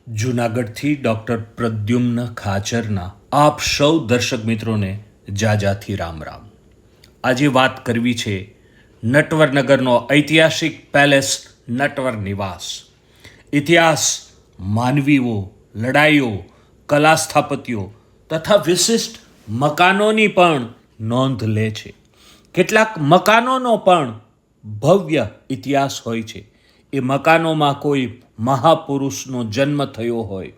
જૂનાગઢથી doctor Pradyumna ખાચરના આપ સૌ દર્શક મિત્રોને જાજાથી રામ રામ. આજે વાત કરવી છે નટવરનગરનો ઐતિહાસિક પેલેસ નટવર નિવાસ. ઇતિહાસ, માનવીઓ, લડાઈઓ, કલા સ્થાપત્યો તથા વિશિષ્ટ મકાનોની પણ નોંધ લે છે. કેટલાક મકાનોનો પણ ભવ્ય ઇતિહાસ હોય છે. એ મકાનોમાં કોઈ મહાપુરુષનો જન્મ થયો હોય,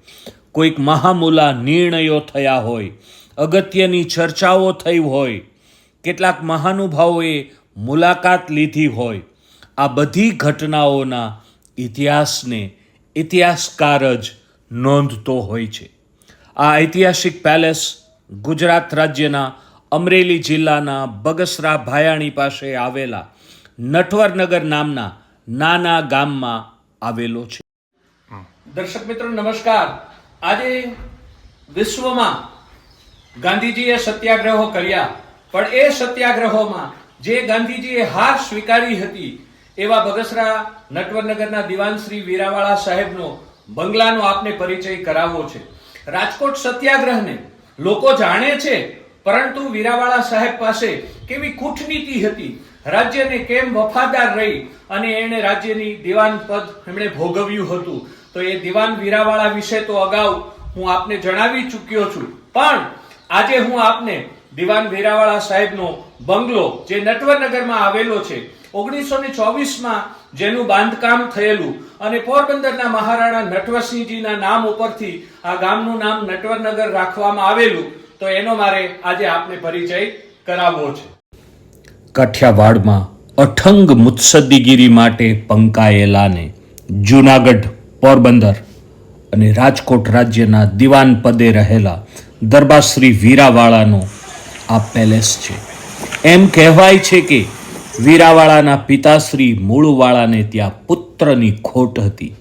કોઈક મહામૂલા નિર્ણયો થયા હોય, અગત્યની ચર્ચાઓ થઈ હોય, કેટલાક મહાનુભાવોએ મુલાકાત લીધી હોય. આ બધી ઘટનાઓના ઇતિહાસને ઇતિહાસકાર જ નોંધતો હોય છે. આ ઐતિહાસિક પેલેસ ગુજરાત રાજ્યના અમરેલી જિલ્લાના બગસરા ભાયાણી પાસે આવેલા નટવરનગર નામના નાના ગામમાં આવેલો છે. દર્શક મિત્રો નમસ્કાર. આજે વિશ્વમાં ગાંધીજીએ સત્યાગ્રહો કર્યા, પણ એ સત્યાગ્રહોમાં જે ગાંધીજીએ હાર સ્વીકારી હતી એવા બગસરા નટવરનગરના દિવાન શ્રી વીરાવાળા સાહેબનો બંગલાનો આપને પરિચય કરાવવો છે. રાજકોટ સત્યાગ્રહને લોકો જાણે છે, પરંતુ વીરાવાળા સાહેબ પાસે કેવી કૂટનીતિ હતી, રાજ્યને કેમ વફાદાર રહી અને એણે રાજ્યની દિવાન પદ એમણે ભોગવ્યું હતું. તો એ દિવાન વીરાવાળા વિશે તો અગાઉ હું આપને જણાવી ચૂક્યો છું, પણ આજે હું આપને દિવાન વીરાવાળા સાહેબનો બંગલો જે નટવરનગરમાં આવેલો છે, 1924માં જેનું બાંધકામ થયેલું અને પોરબંદરના મહારાણા નટવરસિંહજીના નામ ઉપરથી આ ગામનું નામ નટવરનગર રાખવામાં આવેલું, તો એનો મારે આજે આપને પરિચય કરાવવો છે. કાઠિયાવાડમાં અઠંગ મુત્સદ્દીગીરી માટે પંકાયેલાને જૂનાગઢ, પોરબંદર અને રાજકોટ રાજ્યના દિવાન પદે રહેલા દરબાર શ્રી વીરાવાળાનો આ પેલેસ છે. એમ કહેવાય છે કે વીરાવાળાના પિતાશ્રી મૂળવાળાને ત્યાં પુત્રની ખોટ હતી,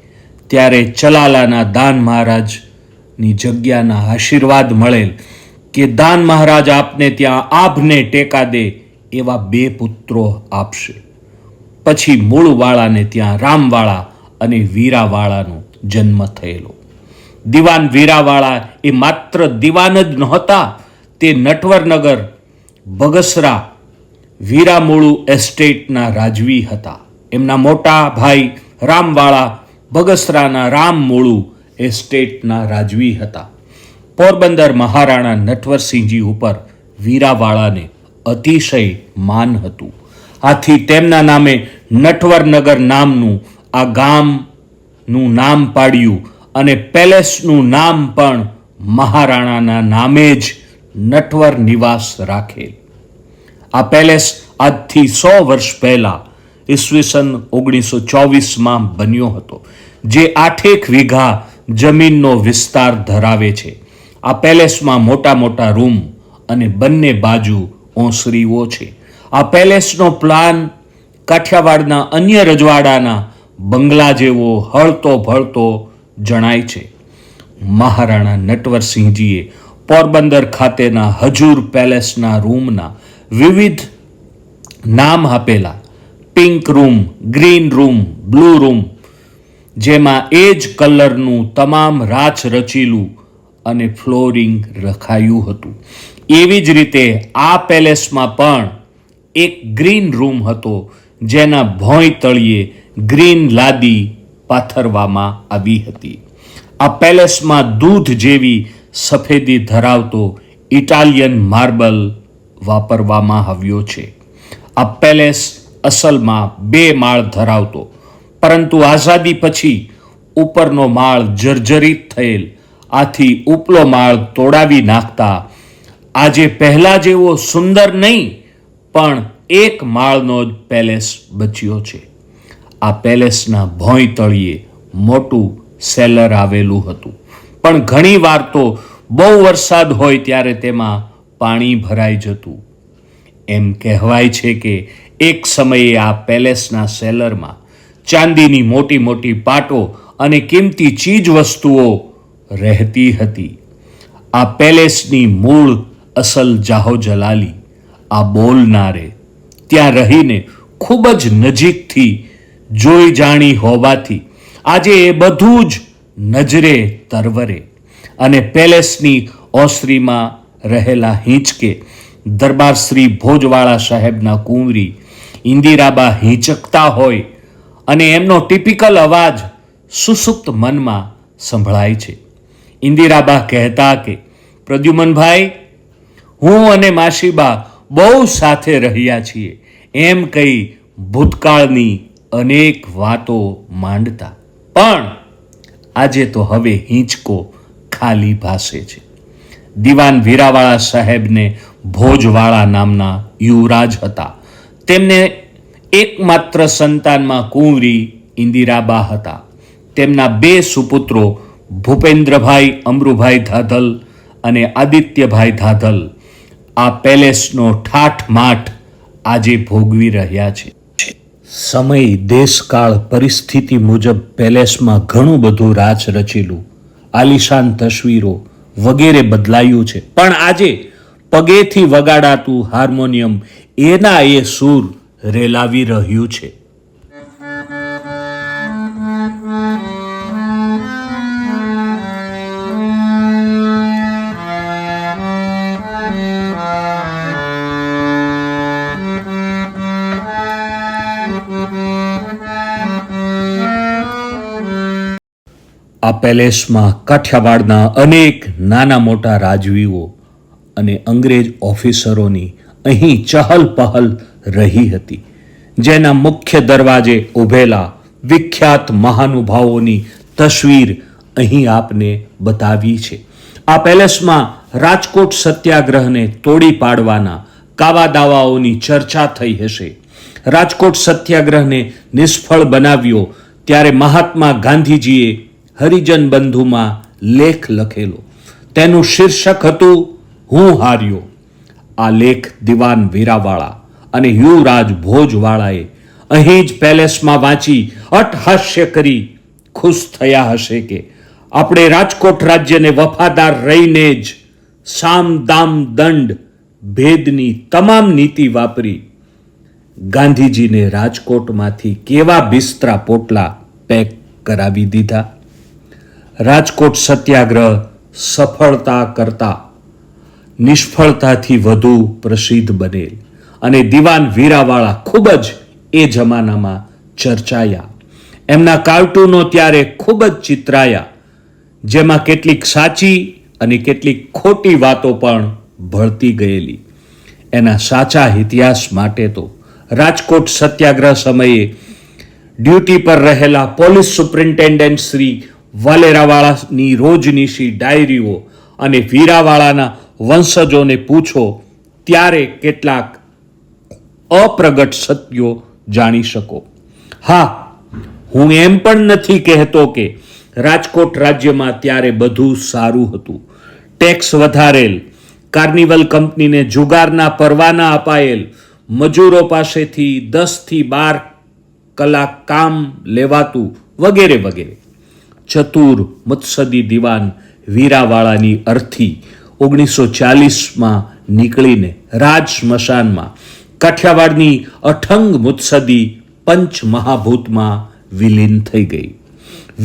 ત્યારે ચલાલાના દાન મહારાજની જગ્યાના આશીર્વાદ મળેલ કે દાન મહારાજ આપને ત્યાં આભને ટેકા દે એવા 2 પુત્રો આપશે. પછી મૂળવાળાને ત્યાં રામવાળા અને વીરાવાળાનો જન્મ થયેલો. દિવાન વીરાવાળા એ માત્ર દિવાન જ નહોતા, તે નટવરનગર બગસરા વીરામૂળુ એસ્ટેટના રાજવી હતા. એમના મોટા ભાઈ રામવાળા બગસરાના રામમૂળુ એસ્ટેટના રાજવી હતા. પોરબંદર મહારાણા નટવરસિંહજી ઉપર વીરાવાળાને અતિશય માન હતું. આથી તેમના નામે નટવરનગર નામનું આ ગામનું નામ પાડ્યું અને પેલેસનું નામ પણ મહારાણાના નામે જ નટવર નિવાસ રાખેલ. આ પેલેસ આજથી 100 વર્ષ પહેલા ઈસવીસન 1924માં બન્યો હતો, જે 8 વીઘા જમીનનો વિસ્તાર ધરાવે છે. આ પેલેસમાં મોટા મોટા રૂમ અને બંને બાજુ ઓસરીઓ છે. આ પેલેસનો પ્લાન કાઠિયાવાડના અન્ય રજવાડાના બંગલા જેવો હળતો ભળતો જણાય છે. મહારાણા નટવરસિંહજીએ પોરબંદર ખાતેના હજુર પેલેસના રૂમના વિવિધ નામ આપેલા. Pink room, green room, blue room, જેમાં એ જ કલરનું તમામ રાચ રચીલું અને ફ્લોરિંગ રખાયું હતું. એવી જ રીતે આ પેલેસમાં પણ એક ગ્રીન રૂમ હતો, જેના ભોંય તળિયે ગ્રીન લાદી પાથરવામાં આવી હતી. આ પેલેસમાં દૂધ જેવી સફેદી ધરાવતો ઇટાલિયન માર્બલ વાપરવામાં આવ્યો છે. આ પેલેસ અસલમાં 2 માળ ધરાવતો, પરંતુ આઝાદી પછી ઉપરનો માળ જર્જરિત થયેલ, આથી ઉપલો માળ તોડાવી નાખતા આજે પહેલા જેવો સુંદર નહીં, પણ 1 માળનો જ પેલેસ બચ્યો છે. આ પેલેસના ભોંય તળિયે મોટું સેલર આવેલું હતું, પણ ઘણી વાર તો બહુ વરસાદ હોય ત્યારે તેમાં પાણી ભરાઈ જતું. એમ કહેવાય છે કે એક સમયે આ પેલેસના સેલરમાં ચાંદીની મોટી મોટી પાટો અને કિંમતી ચીજ વસ્તુઓ રહેતી હતી. આ પેલેસની મૂળ અસલ જાહો જલાલી આ બોલનારે ત્યાં રહીને ખૂબ જ નજીકથી જોઈ જાણી હોવાથી આજે એ બધું જ નજરે તરવરે અને પેલેસની ઓસરીમાં રહેલા હિંચકે દરબાર શ્રી ભોજવાળા સાહેબના કુંવરી ઇન્દિરાબા હિંચકતા હોય અને એમનો ટિપિકલ અવાજ સુસુપ્ત મનમાં સંભળાય છે. ઇન્દિરાબા કહેતા કે પ્રદ્યુમનભાઈ, હું અને માસીબા બહુ સાથે રહ્યા છીએ એમ કહી ભૂતકાળની અનેક વાતો માંડતા. પણ આજે તો હવે હિંચકો ખાલી ભાસે છે. દિવાન વીરાવાળા સાહેબને ભોજવાળા નામના યુવરાજ હતા. તેમને એકમાત્ર સંતાનમાં કુંવરી ઇન્દિરાબા હતા. તેમના 2 સુપુત્રો ભૂપેન્દ્રભાઈ અમરુભાઈ ધાધલ અને આદિત્યભાઈ ધાધલ આ પેલેસનો ઠાઠમાઠ આજે ભોગવી રહ્યા છે. સમય, દેશકાળ, પરિસ્થિતિ મુજબ પેલેસમાં ઘણું બધું રાચ રચેલું, આલિશાન તસવીરો વગેરે બદલાયું છે. પણ આજે પગેથી વગાડાતું હાર્મોનિયમ એના એ સૂર રેલાવી રહ્યું છે. આ પેલેસમાં કાઠિયાવાડના અનેક નાના મોટા રાજવીઓ અને અંગ્રેજ ઓફિસરોની અહીં ચહલ પહલ રહી હતી. જેના મુખ્ય દરવાજે ઊભેલા વિખ્યાત મહાનુભાવોની તસવીર અહીં આપને બતાવી છે. આ પેલેસમાં રાજકોટ સત્યાગ્રહને તોડી પાડવાના કાવા દાવાઓની ચર્ચા થઈ હશે. રાજકોટ સત્યાગ્રહને નિષ્ફળ બનાવ્યો ત્યારે મહાત્મા ગાંધીજીએ હરિજન બંધુમાં લેખ લખેલો. તેનું શીર્ષક હતું હું હાર્યો. આ લેખ દિવાન વીરાવાળા અને યુવરાજ ભોજવાળાએ અહીં જ પેલેસમાં વાંચી અટ્ટહાસ્ય કરી ખુશ થયા હશે કે આપણે રાજકોટ રાજ્યને વફાદાર રહીને જ સામ દામ દંડ ભેદની તમામ નીતિ વાપરી ગાંધીજીને રાજકોટમાંથી કેવા બિસ્તરા પોટલા પેક કરાવી દીધા. રાજકોટ સત્યાગ્રહ સફળતા કરતા નિષ્ફળતાથી વધુ પ્રસિદ્ધ બનેલ અને દિવાન વીરાવાળા ખૂબ જ એ જમાનામાં ચર્ચાયા. એમના કાર્ટૂનો ત્યારે ખૂબ જ ચિતરાયા, જેમાં કેટલીક સાચી અને કેટલીક ખોટી વાતો પણ ભળતી ગયેલી. એના સાચા ઇતિહાસ માટે તો રાજકોટ સત્યાગ્રહ સમયે ડ્યુટી પર રહેલા પોલીસ સુપ્રિન્ટેન્ડન્ટ શ્રી વાલેરાવાળાની રોજનીશી ડાયરીઓ અને વીરાવાળાના વંશજોને પૂછો ત્યારે કેટલાક અપ્રગટ સત્યો જાણી શકો. હા, હું એમ પણ નથી કહેતો કે રાજકોટ રાજ્યમાં ત્યારે બધું સારું હતું. ટેક્સ વધારેલ, કાર્નિવલ કંપનીને જુગારના પરવાના અપાયેલ, મજૂરો પાસેથી 10 થી 12 કલાક કામ લેવાતું વગેરે વગેરે. ચતુર મુત્સદી દિવાન વીરાવાળાની અર્થી 1940માં નીકળીને રાજ સ્મશાનમાં કાઠિયાવાડની અઠંગ મુત્સદી પંચ મહાભૂતમાં વિલીન થઈ ગઈ.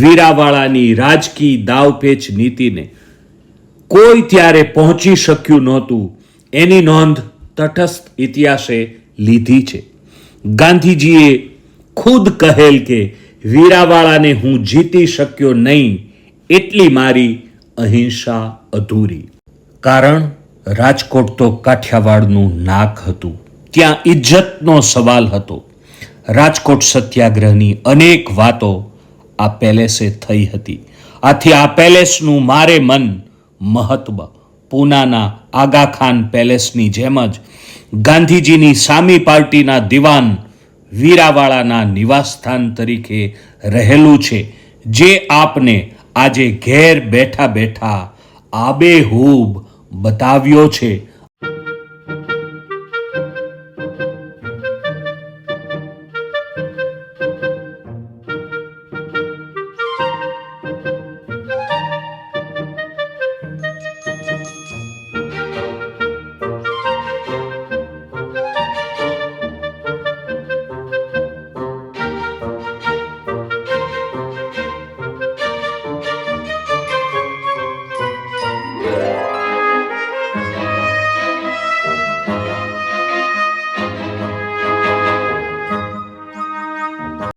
વીરાવાળાની રાજકીય દાવપેચ નીતિને કોઈ ત્યારે પહોંચી શક્યું નહોતું એની નોંધ તટસ્થ ઇતિહાસે લીધી છે. ગાંધીજીએ ખુદ કહેલ કે વીરાવાળાને હું જીતી શક્યો નહીં એટલી મારી અહિંસા અધૂરી. કારણ રાજકોટ તો કાઠિયાવાડનું નાક હતું. ત્યાં ઇજ્જતનો સવાલ હતો. રાજકોટ સત્યાગ્રહની અનેક વાતો આ પેલેસે થઈ હતી. આથી આ પેલેસનું મારે મન મહત્વ પૂનાના આગાખાન પેલેસની જેમ જ ગાંધીજીની સામી પાર્ટીના દિવાન વીરાવાળાના નિવાસસ્થાન તરીકે રહેલું છે, જે આપને આજે ઘેર બેઠા બેઠા આબેહૂબ બતાવ્યો છે.